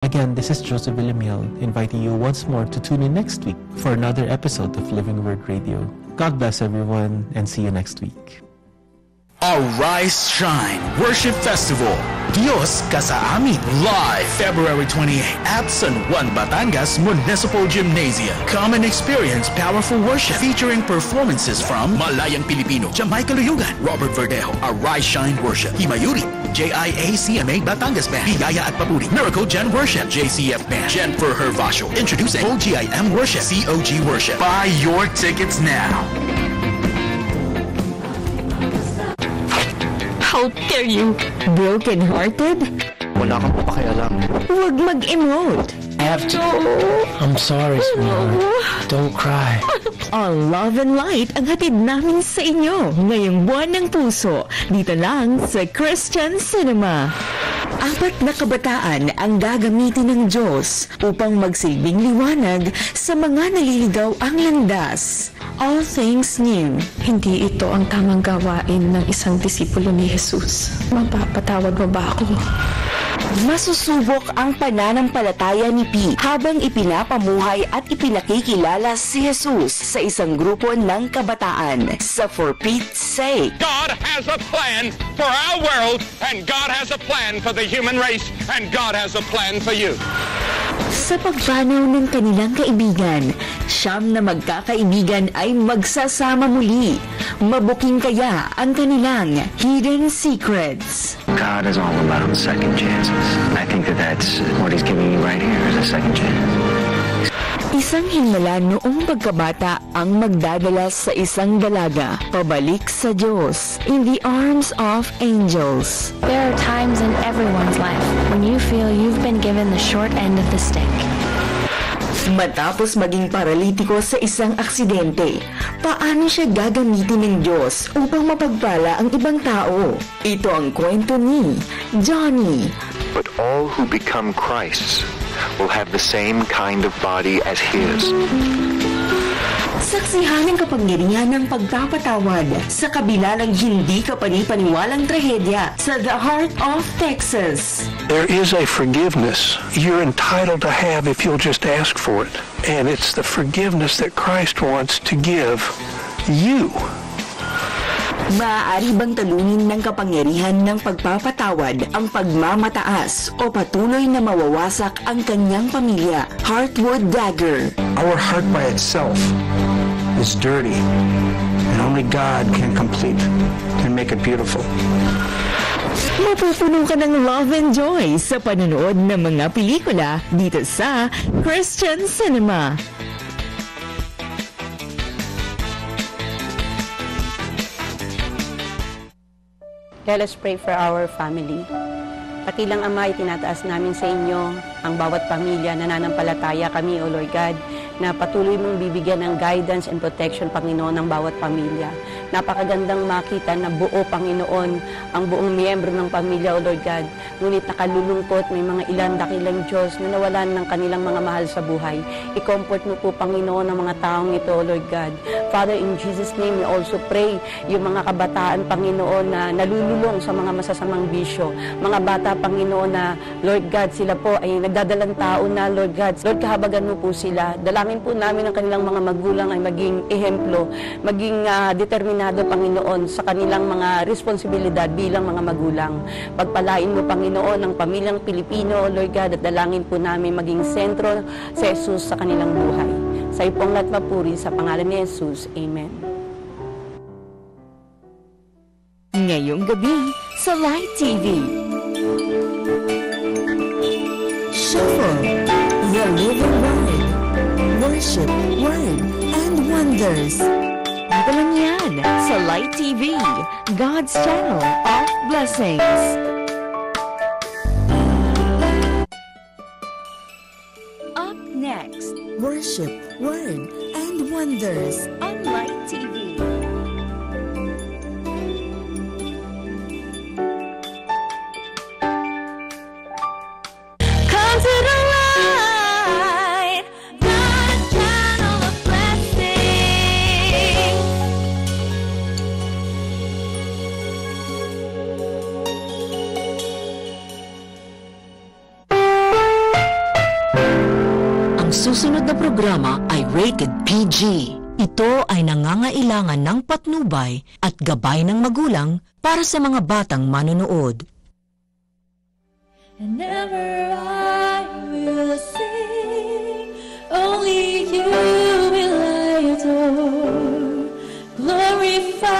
Again, this is Joseph Villamil inviting you once more to tune in next week for another episode of Living Word Radio. God bless everyone and see you next week. Arise Shine Worship Festival Dios ka sa amin live February 28 at San Juan, Batangas Municipal Gymnasium. Come and experience powerful worship featuring performances from Malayang Pilipino, Jamaica Luyugan, Robert Verdejo, Arise Shine Worship, Himayuri, JIACMA Batangas Band, Biyaya at Papuri, Miracle Gen Worship, JCF Band, Jennifer Hervasio. Introducing OGIM Worship, COG Worship. Buy your tickets now. How dare you? Broken-hearted? Wala kang papakialam. Huwag mag-emote. I have to. I'm sorry, sweetheart. Don't cry. All love and light ang hatid namin sa inyo ngayong buwan ng puso dito lang sa Christian Cinema. 4 na kabataan ang gagamitin ng Diyos upang magsilbing liwanag sa mga naliligaw ang landas. All things new. Hindi ito ang tamang gawain ng isang disipulo ni Jesus. Mapapatawad mo ba ako? Masusubok ang pananampalataya ni P habang ipinapamuhay at ipinakikilala si Jesus sa isang grupo ng kabataan sa For Pete's Sake. God has a plan for our world, and God has a plan for the human race, and God has a plan for you. Sa pagpanaw ng kanilang kaibigan, 9 na magkakaibigan ay magsasama muli. Mabuking kaya ang kanilang hidden secrets. God is all about second chances. I think that's what He's giving you right here is a second chance. Isang himala noong pagkabata ang magdadala sa isang dalaga pabalik sa Diyos in the arms of angels. There are times in everyone's life when you feel you've been given the short end of the stick. Matapos maging paralitiko sa isang aksidente, paano siya gagamitin ng Diyos upang mapagpala ang ibang tao? Ito ang kwento ni Johnny. But all who become Christ's will have the same kind of body as His. Saksihan ang kapangyarihan ng pagpapatawad sa kabila ng hindi kapanipaniwalang trahedya sa The Heart of Texas. There is a forgiveness you're entitled to have if you'll just ask for it. And it's the forgiveness that Christ wants to give you. Maaari bang talunin ng kapangyarihan ng pagpapatawad ang pagmamataas o patuloy na mawawasak ang kanyang pamilya? Heartwood Dagger. Our heart by itself is dirty, and only God can make it beautiful. Mapupuno ka ng love and joy sa panonood ng mga pelikula dito sa Christian Cinema. Let us pray for our family. Dakilang Ama, itinataas namin sa inyo ang bawat pamilya na nananampalataya kami, O Lord God, na patuloy mong bibigyan ng guidance and protection, Panginoon, ng bawat pamilya. Napakagandang makita na buo, Panginoon, ang buong miyembro ng pamilya, O Lord God. Ngunit nakalulungkot, may mga ilan dakilang Diyos na nawalan ng kanilang mga mahal sa buhay. I-comfort mo po, Panginoon, ang mga taong ito, O Lord God. Father, in Jesus' name, we also pray yung mga kabataan, Panginoon, na nalululong sa mga masasamang bisyo. Mga bata, Panginoon, na, Lord God, sila po ay nagdadalang tao na, Lord God. Lord, kahabagan mo po sila. Dalangin po namin ang kanilang mga magulang ay maging ehemplo, maging determinado, Panginoon, sa kanilang mga responsibilidad bilang mga magulang. Pagpalain mo, Panginoon, ang pamilyang Pilipino, Lord God, at dalangin po namin maging sentro sa Jesus sa kanilang buhay. Sa iyo pong lahat mapuri sa pangalan ni Jesus. Amen. Ngayong gabi sa Light TV. Shuffle, The Living Word, Worship, Word, and Wonders. Dito lang yan sa Light TV, God's Channel of Blessings. Up next, Worship, Word, and Wonders on Light TV. susunod na programa ay rated PG. Ito ay nangangailangan ng patnubay at gabay ng magulang para sa mga batang manonood. And never I will sing, only you will I adore. Glorify